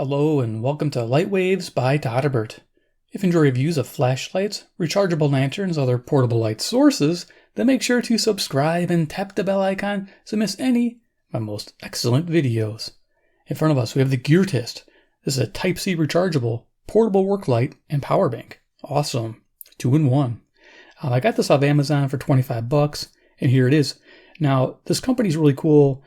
Hello and welcome to Light Waves by todderbert. If you enjoy reviews of flashlights, rechargeable lanterns, other portable light sources, then make sure to subscribe and tap the bell icon to miss any of my most excellent videos. In front of us we have the Geartist. This is a Type-C rechargeable portable work light and power bank. Awesome. 2-in-1. I got this off Amazon for 25 bucks and here it is. Now this company's really cool.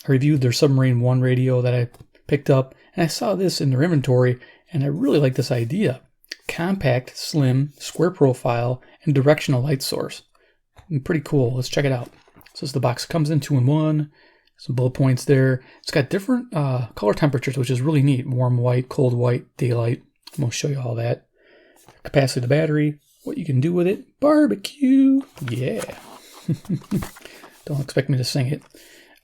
I reviewed their Submarine 1 radio that I picked up, and I saw this in their inventory, and I really like this idea. Compact, slim, square profile, and directional light source. And pretty cool. Let's check it out. So the box comes in 2-in-1, some bullet points there. It's got different color temperatures, which is really neat. Warm white, cold white, daylight. I'm going to show you all that. Capacity of the battery, what you can do with it. Barbecue. Yeah. Don't expect me to sing it.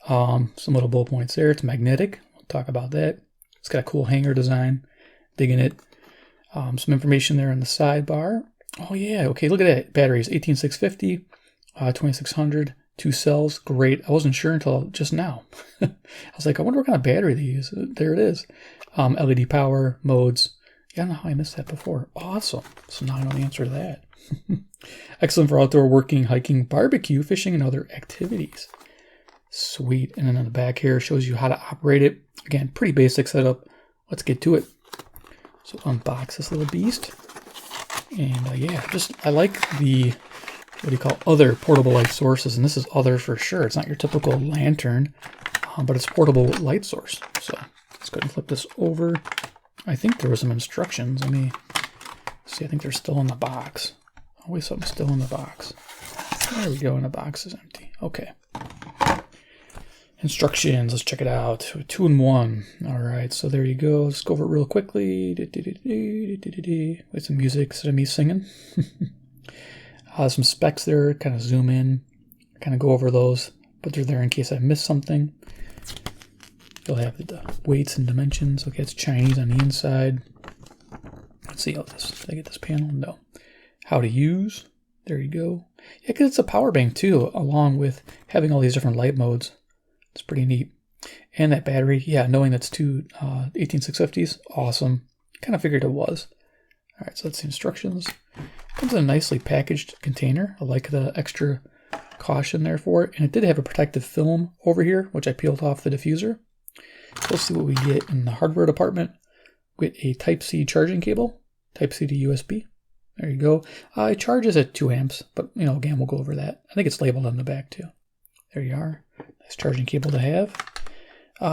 Some little bullet points there. It's magnetic. We'll talk about that. It's got a cool hanger design. Digging it. Some information there on the sidebar. Oh yeah, okay, look at that. Batteries 18650, 2600, 2 cells. Great. I wasn't sure until just now. I was like, I wonder what kind of battery they use. There it is. LED power, modes. Yeah, I don't know how I missed that before. Awesome. So now I know the answer to that. Excellent for outdoor working, hiking, barbecue, fishing, and other activities. Sweet. And then on the back here shows you how to operate it. Again, pretty basic setup. Let's get to it. So unbox this little beast. And yeah, I like the, what do you call, other portable light sources. And this is other for sure. It's not your typical lantern, but it's portable light source. So let's go ahead and flip this over. I think there were some instructions. Let me see. I think they're still in the box. Always something still in the box. There we go. And the box is empty. Okay. Instructions, let's check it out. 2-in-1. All right, so there you go. Let's go over it real quickly. With some music instead of me singing. Some specs there, kind of zoom in, kind of go over those, but they're there in case I missed something. You'll have the weights and dimensions. Okay, it's Chinese on the inside. Let's see how this, did I get this panel? No. How to use. There you go. Yeah, because it's a power bank too, along with having all these different light modes. It's pretty neat. And that battery, yeah, knowing that's two 18650s, awesome. Kind of figured it was. All right, so that's the instructions. Comes in a nicely packaged container. I like the extra caution there for it. And it did have a protective film over here, which I peeled off the diffuser. So let's see what we get in the hardware department. We get a Type-C charging cable, Type-C to USB. There you go. It charges at 2 amps, but you know, again, we'll go over that. I think it's labeled on the back too. There you are. Nice charging cable to have.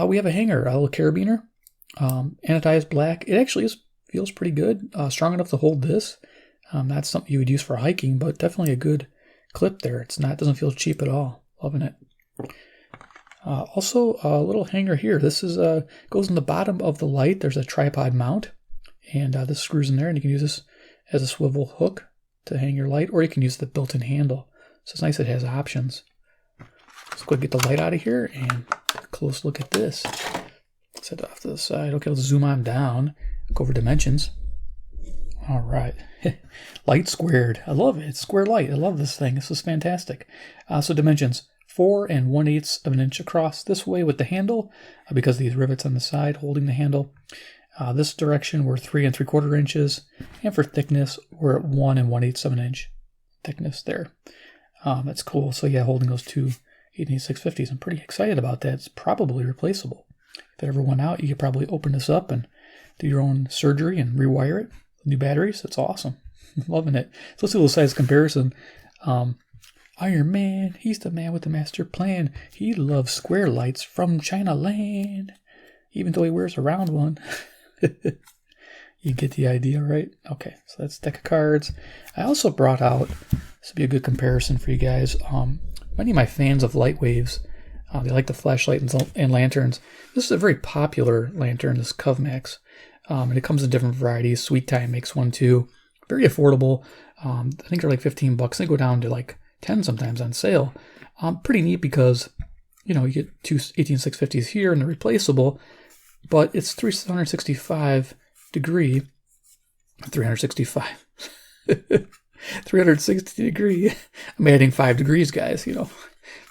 We have a hanger, a little carabiner, anodized black. It actually feels pretty good, strong enough to hold this. Not something you would use for hiking, but definitely a good clip there. Doesn't feel cheap at all. Loving it. Also, a little hanger here. This is goes in the bottom of the light. There's a tripod mount, and this screws in there, and you can use this as a swivel hook to hang your light, or you can use the built-in handle. So it's nice it has options. Let's go get the light out of here and take a close look at this. Set it off to the side. Okay, let's zoom on down. Go over dimensions. All right. Light squared. I love it. It's square light. I love this thing. This is fantastic. So dimensions. 4 1/8 of an inch across this way with the handle, because of these rivets on the side holding the handle. This direction we're 3 3/4 inches. And for thickness, we're at 1 1/8 of an inch thickness there. That's cool. So yeah, holding those two 18650s. I'm pretty excited about that. It's probably replaceable. If it ever went out, you could probably open this up and do your own surgery and rewire it with new batteries. That's awesome. Loving it. So let's do a little size comparison. Iron Man, he's the man with the master plan. He loves square lights from China land, even though he wears a round one. You get the idea, right? Okay, so that's a deck of cards. I also brought out, this would be a good comparison for you guys, many of my fans of light waves, they like the flashlight and lanterns. This is a very popular lantern, this Covmax, and it comes in different varieties. Sweet Time makes one too. Very affordable. I think they're like 15 bucks. They go down to like 10 sometimes on sale. Pretty neat because, you know, you get two 18650s here and they're replaceable, but it's 365 degree, 365. 360 degree. I'm adding 5 degrees, guys, you know.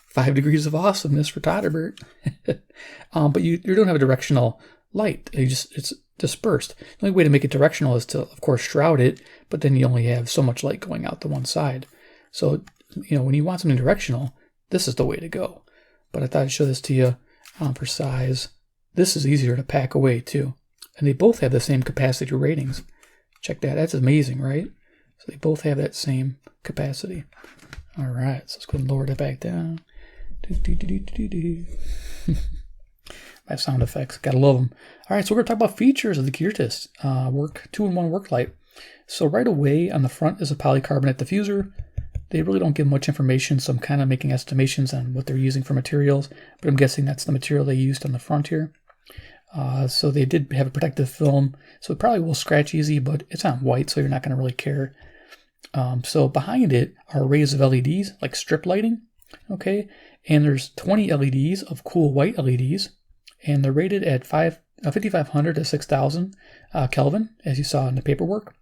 5 degrees of awesomeness for todderbert. But you don't have a directional light. It's dispersed. The only way to make it directional is to, of course, shroud it, but then you only have so much light going out to one side. So, when you want something directional, this is the way to go. But I thought I'd show this to you for size. This is easier to pack away too. And they both have the same capacity ratings. Check that. That's amazing, right? So they both have that same capacity. All right, so let's go and lower that back down. My sound effects, gotta love them. All right, so we're gonna talk about features of the Geartist 2-in-1 Worklight. So right away on the front is a polycarbonate diffuser. They really don't give much information, so I'm kind of making estimations on what they're using for materials, but I'm guessing that's the material they used on the front here. So they did have a protective film, so it probably will scratch easy, but it's on white, so you're not going to really care. So behind it are arrays of LEDs, like strip lighting, okay? And there's 20 LEDs of cool white LEDs, and they're rated at 5,500 to 6,000 Kelvin, as you saw in the paperwork.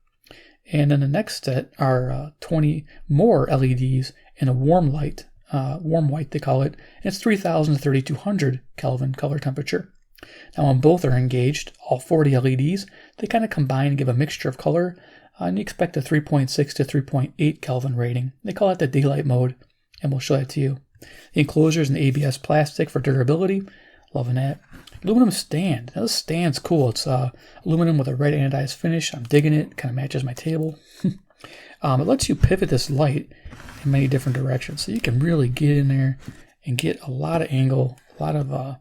And then the next set are 20 more LEDs in a warm light, warm white they call it, and it's 3,000 to 3,200 Kelvin color temperature. Now when both are engaged, all 40 LEDs, they kind of combine and give a mixture of color, and you expect a 3.6 to 3.8 Kelvin rating. They call it the daylight mode, and we'll show that to you. The enclosure is an ABS plastic for durability. Loving that. Aluminum stand. Now this stand's cool. It's aluminum with a red anodized finish. I'm digging it. Kind of matches my table. It lets you pivot this light in many different directions, so you can really get in there and get a lot of angle, a lot of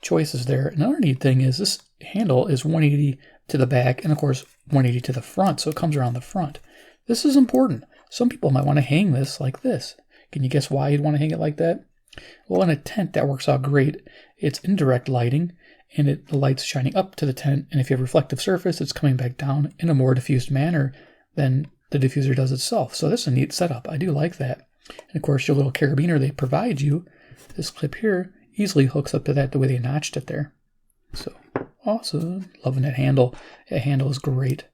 choices there. Another neat thing is this handle is 180 to the back and of course 180 to the front, so it comes around the front. This is important. Some people might want to hang this like this. Can you guess why you'd want to hang it like that? Well, in a tent that works out great. It's indirect lighting and the light's shining up to the tent, and if you have reflective surface, it's coming back down in a more diffused manner than the diffuser does itself. So that's a neat setup. I do like that. And of course your little carabiner they provide you, this clip here, easily hooks up to that the way they notched it there. So awesome. Loving that handle. That handle is great.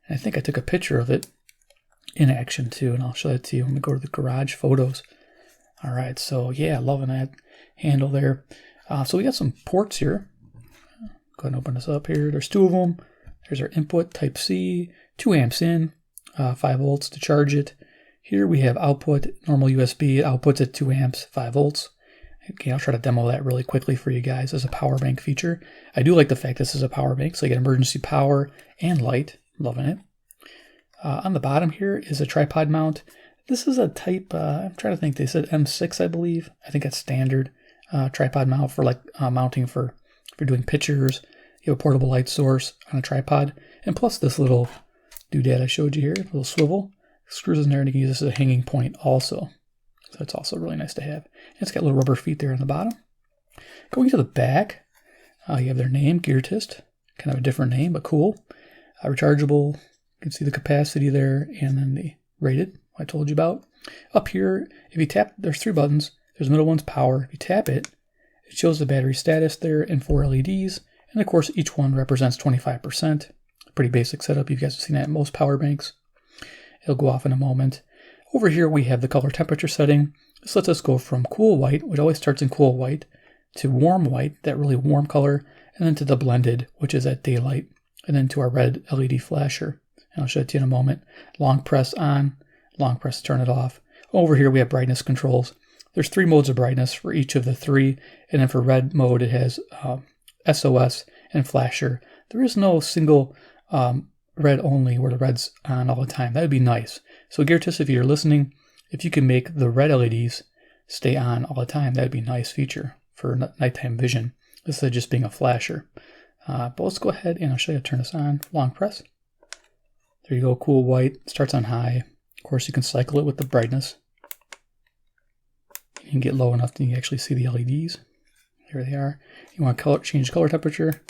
And I think I took a picture of it in action too, and I'll show that to you when we go to the garage photos. All right, so yeah, loving that handle there. So we got some ports here. Go ahead and open this up here. There's two of them. There's our input, type C, 2 amps in, 5 volts to charge it. Here we have output, normal USB. It outputs at 2 amps, 5 volts. Okay, I'll try to demo that really quickly for you guys as a power bank feature. I do like the fact this is a power bank, so you get emergency power and light. Loving it. On the bottom here is a tripod mount. This is a type, I'm trying to think, they said M6, I believe. I think that's standard tripod mount for like mounting for if you're doing pictures. You have a portable light source on a tripod. And plus this little doodad I showed you here, a little swivel. Screws in there and you can use this as a hanging point also. So that's also really nice to have. And it's got little rubber feet there on the bottom. Going to the back, you have their name, Geartist. Kind of a different name, but cool. Rechargeable, you can see the capacity there, and then the rated, I told you about. Up here, if you tap, there's 3 buttons. There's the middle one's power. If you tap it, it shows the battery status there and 4 LEDs. And of course, each one represents 25%. Pretty basic setup. You guys have seen that in most power banks. It'll go off in a moment. Over here, we have the color temperature setting. This lets us go from cool white, which always starts in cool white, to warm white, that really warm color, and then to the blended, which is at daylight, and then to our red LED flasher. And I'll show it to you in a moment. Long press on, long press to turn it off. Over here, we have brightness controls. There's 3 modes of brightness for each of the 3, and then for red mode, it has SOS and flasher. There is no single red only where the red's on all the time. That would be nice. So Geartist, if you're listening, if you can make the red LEDs stay on all the time, that'd be a nice feature for nighttime vision, instead of just being a flasher. But let's go ahead and I'll show you how to turn this on. Long press. There you go, cool white. Starts on high. Of course, you can cycle it with the brightness. You can get low enough that you can actually see the LEDs. There they are. You want to change color temperature.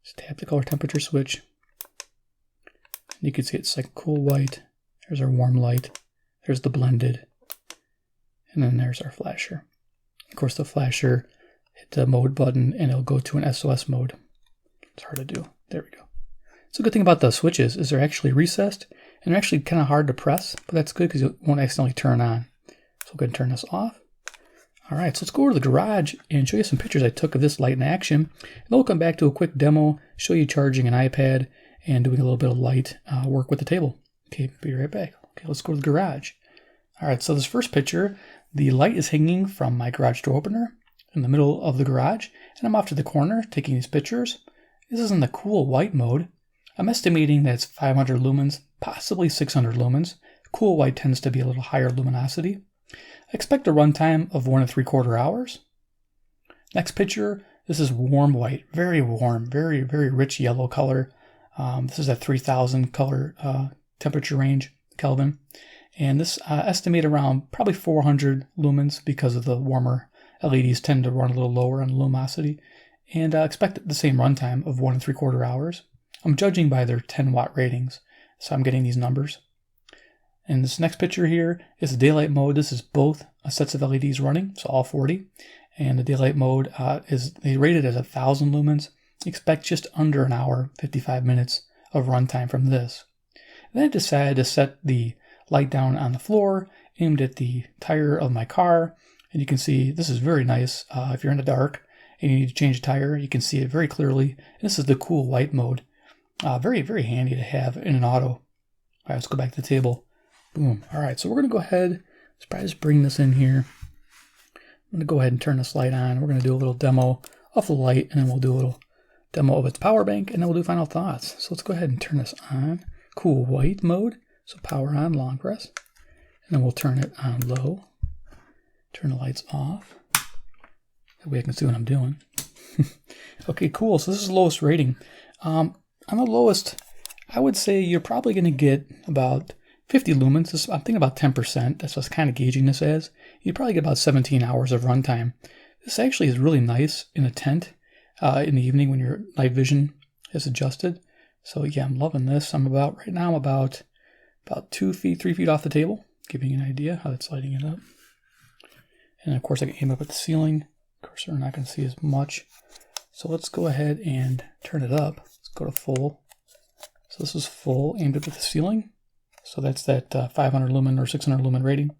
Just tap the color temperature switch. You can see it's like cool white. There's our warm light. There's the blended. And then there's our flasher. Of course, the flasher, hit the mode button and it'll go to an SOS mode. It's hard to do. There we go. So the good thing about the switches is they're actually recessed and they're actually kind of hard to press, but that's good because it won't accidentally turn on. So we'll go ahead and turn this off. All right, so let's go over to the garage and show you some pictures I took of this light in action. And then we'll come back to a quick demo, show you charging an iPad and doing a little bit of light work with the table. Okay, be right back. Okay, let's go to the garage. All right, so this first picture, the light is hanging from my garage door opener in the middle of the garage, and I'm off to the corner taking these pictures. This is in the cool white mode. I'm estimating that it's 500 lumens, possibly 600 lumens. Cool white tends to be a little higher luminosity. I expect a runtime of 1 3/4 hours. Next picture, this is warm white, very warm, very, very rich yellow color. This is at 3000 color temperature range, Kelvin. And this estimate around probably 400 lumens because of the warmer LEDs tend to run a little lower on luminosity. And expect the same runtime of 1 3/4 hours. I'm judging by their 10 watt ratings, so I'm getting these numbers. And this next picture here is the daylight mode. This is both sets of LEDs running, so all 40. And the daylight mode they rated as 1000 lumens. Expect just under an hour, 55 minutes of runtime from this. And then I decided to set the light down on the floor, aimed at the tire of my car. And you can see this is very nice. If you're in the dark and you need to change a tire, you can see it very clearly. And this is the cool white mode. Very, very handy to have in an auto. All right, let's go back to the table. Boom. All right, so we're going to go ahead. Let's probably just bring this in here. I'm going to go ahead and turn this light on. We're going to do a little demo of the light, and then we'll do a little demo of its power bank, and then we'll do final thoughts. So let's go ahead and turn this on. Cool white mode. So power on, long press. And then we'll turn it on low. Turn the lights off. That way I can see what I'm doing. Okay, cool. So this is the lowest rating. On the lowest, I would say you're probably going to get about 50 lumens. I'm thinking about 10%. That's what I was kind of gauging this as. You'd probably get about 17 hours of runtime. This actually is really nice in a tent in the evening when your night vision is adjusted. So yeah, I'm loving this. Right now I'm about 2 feet, 3 feet off the table, giving you an idea how that's lighting it up. And of course I can aim up at the ceiling. Of course we're not going to see as much. So let's go ahead and turn it up. Let's go to full. So this is full, aimed up at the ceiling. So that's that 500 lumen or 600 lumen rating.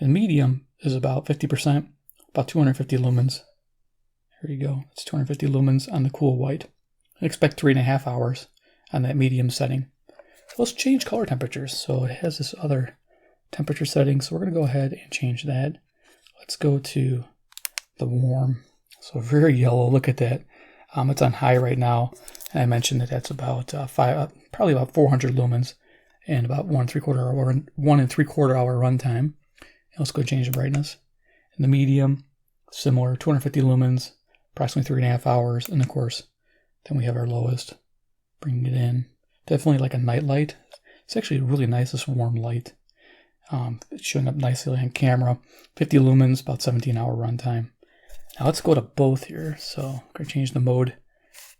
And medium is about 50%, about 250 lumens. There you go. It's 250 lumens on the cool white. I expect 3.5 hours on that medium setting. So let's change color temperatures. So it has this other temperature setting. So we're going to go ahead and change that. Let's go to the warm. So very yellow. Look at that. It's on high right now. And I mentioned that that's about probably about 400 lumens and about 1 3/4 hour runtime. And let's go change the brightness. And the medium, similar, 250 lumens, approximately 3.5 hours. And of course, then we have our lowest, bringing it in. Definitely like a night light. It's actually really nice, this warm light. It's showing up nicely on camera. 50 lumens, about 17-hour runtime. Now let's go to both here. So I'm going to change the mode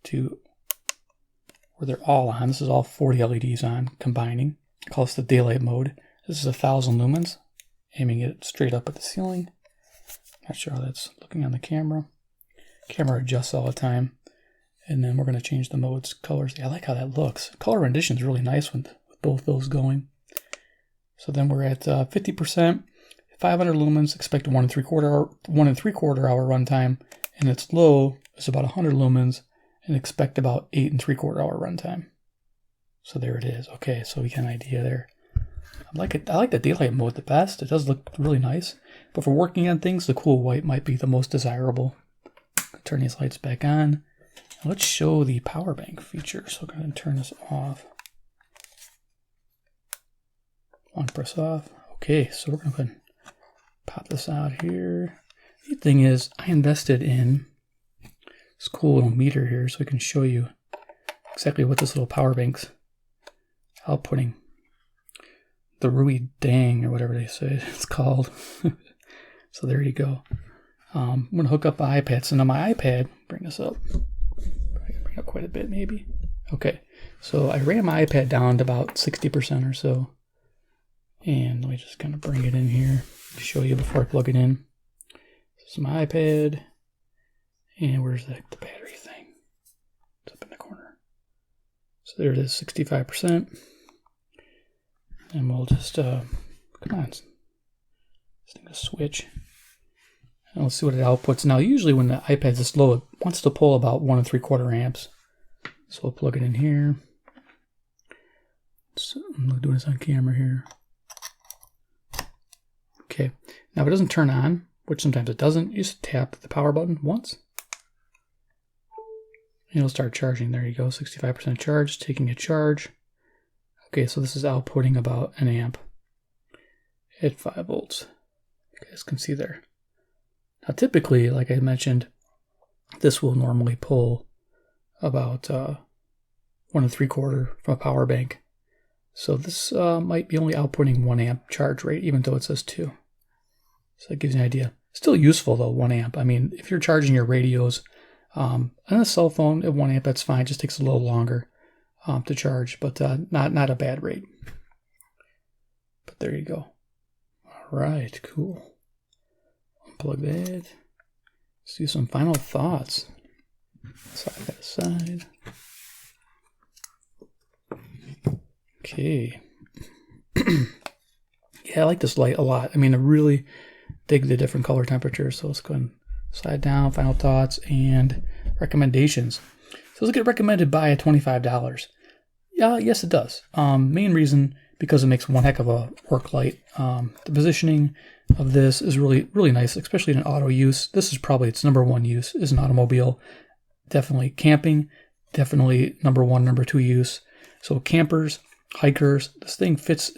to where they're all on. This is all 40 LEDs on, combining. I call this the daylight mode. This is 1000 lumens, aiming it straight up at the ceiling. Not sure how that's looking on the camera. Camera adjusts all the time. And then we're going to change the modes, colors. Yeah, I like how that looks. Color rendition is really nice with both those going. So then we're at 50%, 500 lumens, expect 1 3/4 hour runtime, and its low is about 100 lumens, and expect about 8 3/4 hour runtime. So there it is. Okay, so we get an idea there. I like it. I like the daylight mode the best. It does look really nice. But for working on things, the cool white might be the most desirable. Turn these lights back on. Let's show the power bank feature. So I'm going to turn this off. Long press off. Okay, so we're going to go ahead and pop this out here. The thing is, I invested in this cool little meter here so I can show you exactly what this little power bank's outputting. The Rui Dang, or whatever they say it's called. So there you go. I'm going to hook up my iPad. So now my iPad, bring this up. Bring up quite a bit maybe. Okay, so I ran my iPad down to about 60% or so. And let me just kind of bring it in here to show you before I plug it in. This is my iPad. And where's the battery thing? It's up in the corner. So there it is, 65%. And we'll just, come on. This thing is switch. And let's see what it outputs. Now, usually when the iPad's this low, it wants to pull about 1 3/4 amps. So we'll plug it in here. So I'm doing this on camera here. Okay. Now, if it doesn't turn on, which sometimes it doesn't, you just tap the power button once. And it'll start charging. There you go, 65% charge, taking a charge. Okay, so this is outputting about 1 amp at 5 volts. You guys can see there. Now, typically, like I mentioned, this will normally pull about 1 3/4 from a power bank. So this might be only outputting 1 amp charge rate, even though it says 2. So that gives you an idea. Still useful though, 1 amp. I mean, if you're charging your radios on a cell phone at 1 amp, that's fine. It just takes a little longer to charge, but not a bad rate. But there you go. All right, cool. Unplug that. Let's do some final thoughts. Side by side. Okay. Yeah, I like this light a lot. I mean, I really dig the different color temperatures. So let's go and slide down, final thoughts, and recommendations. So let's get recommended by at $25. Yeah, yes, it does. Main reason, because it makes one heck of a work light. The positioning of this is really, really nice, especially in auto use. This is probably its #1 use, is an automobile. Definitely camping, definitely #1, #2 use. So campers, hikers, this thing fits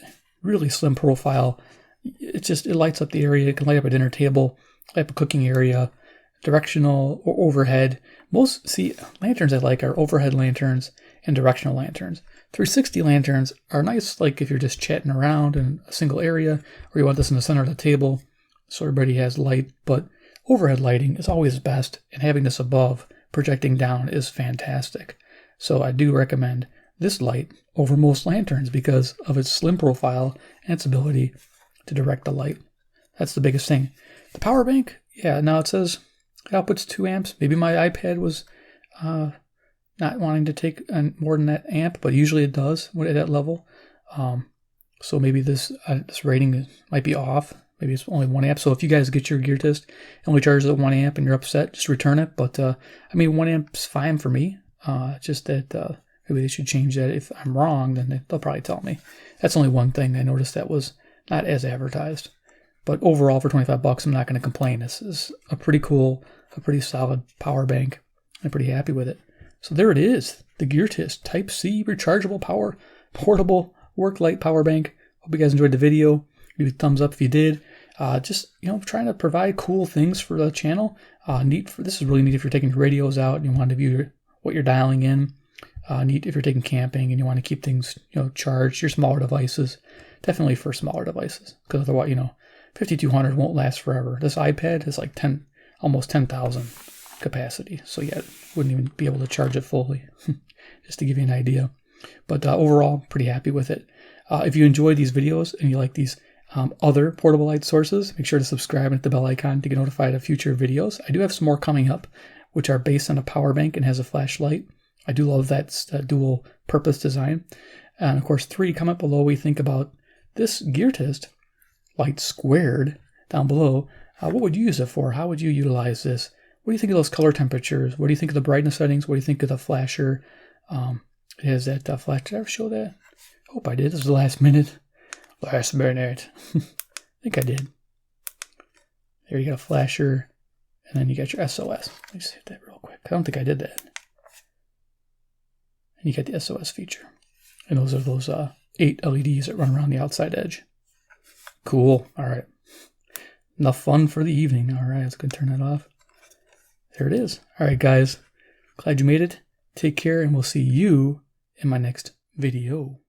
really slim profile. It lights up the area. It can light up a dinner table, light up a cooking area, directional or overhead. Most lanterns I like are overhead lanterns and directional lanterns. 360 lanterns are nice, like if you're just chatting around in a single area, or you want this in the center of the table so everybody has light. But overhead lighting is always best, and having this above projecting down is fantastic. So I do recommend this light over most lanterns because of its slim profile and its ability to direct the light. That's the biggest thing. The power bank, yeah, now it says it outputs 2 amps. Maybe my iPad was not wanting to take more than that amp, but usually it does at that level. So maybe this rating might be off. Maybe it's only 1 amp. So if you guys get your Geartist, it only charges at 1 amp and you're upset, just return it. But I mean, 1 amp's fine for me. Just that maybe they should change that. If I'm wrong, then they'll probably tell me. That's only one thing I noticed that was not as advertised. But overall, for $25, I'm not going to complain. This is a pretty cool, a pretty solid power bank. I'm pretty happy with it. So there it is, the Geartist Type-C rechargeable power portable worklight power bank. Hope you guys enjoyed the video. Give it a thumbs up if you did. Just trying to provide cool things for the channel. This is really neat if you're taking your radios out and you want to view what you're dialing in. Neat if you're taking camping and you want to keep things charged. Your smaller devices, definitely for smaller devices, because otherwise 5200 won't last forever. This iPad has like almost 10,000 capacity, so yeah, wouldn't even be able to charge it fully. Just to give you an idea. But overall, pretty happy with it. If you enjoyed these videos and you like these other portable light sources, make sure to subscribe and hit the bell icon to get notified of future videos. I do have some more coming up, which are based on a power bank and has a flashlight. I do love that dual purpose design. And of course, 3, comment below what you think about this Geartist Light Squared down below. What would you use it for? How would you utilize this? What do you think of those color temperatures? What do you think of the brightness settings? What do you think of the flasher? It has that flash. Did I ever show that? Hope I did. This is the last minute. Last minute. I think I did. There you got a flasher. And then you got your SOS. Let me just hit that real quick. I don't think I did that. And you get the SOS feature. And those are those 8 LEDs that run around the outside edge. Cool. All right. Enough fun for the evening. All right. Let's go turn that off. There it is. All right, guys. Glad you made it. Take care, and we'll see you in my next video.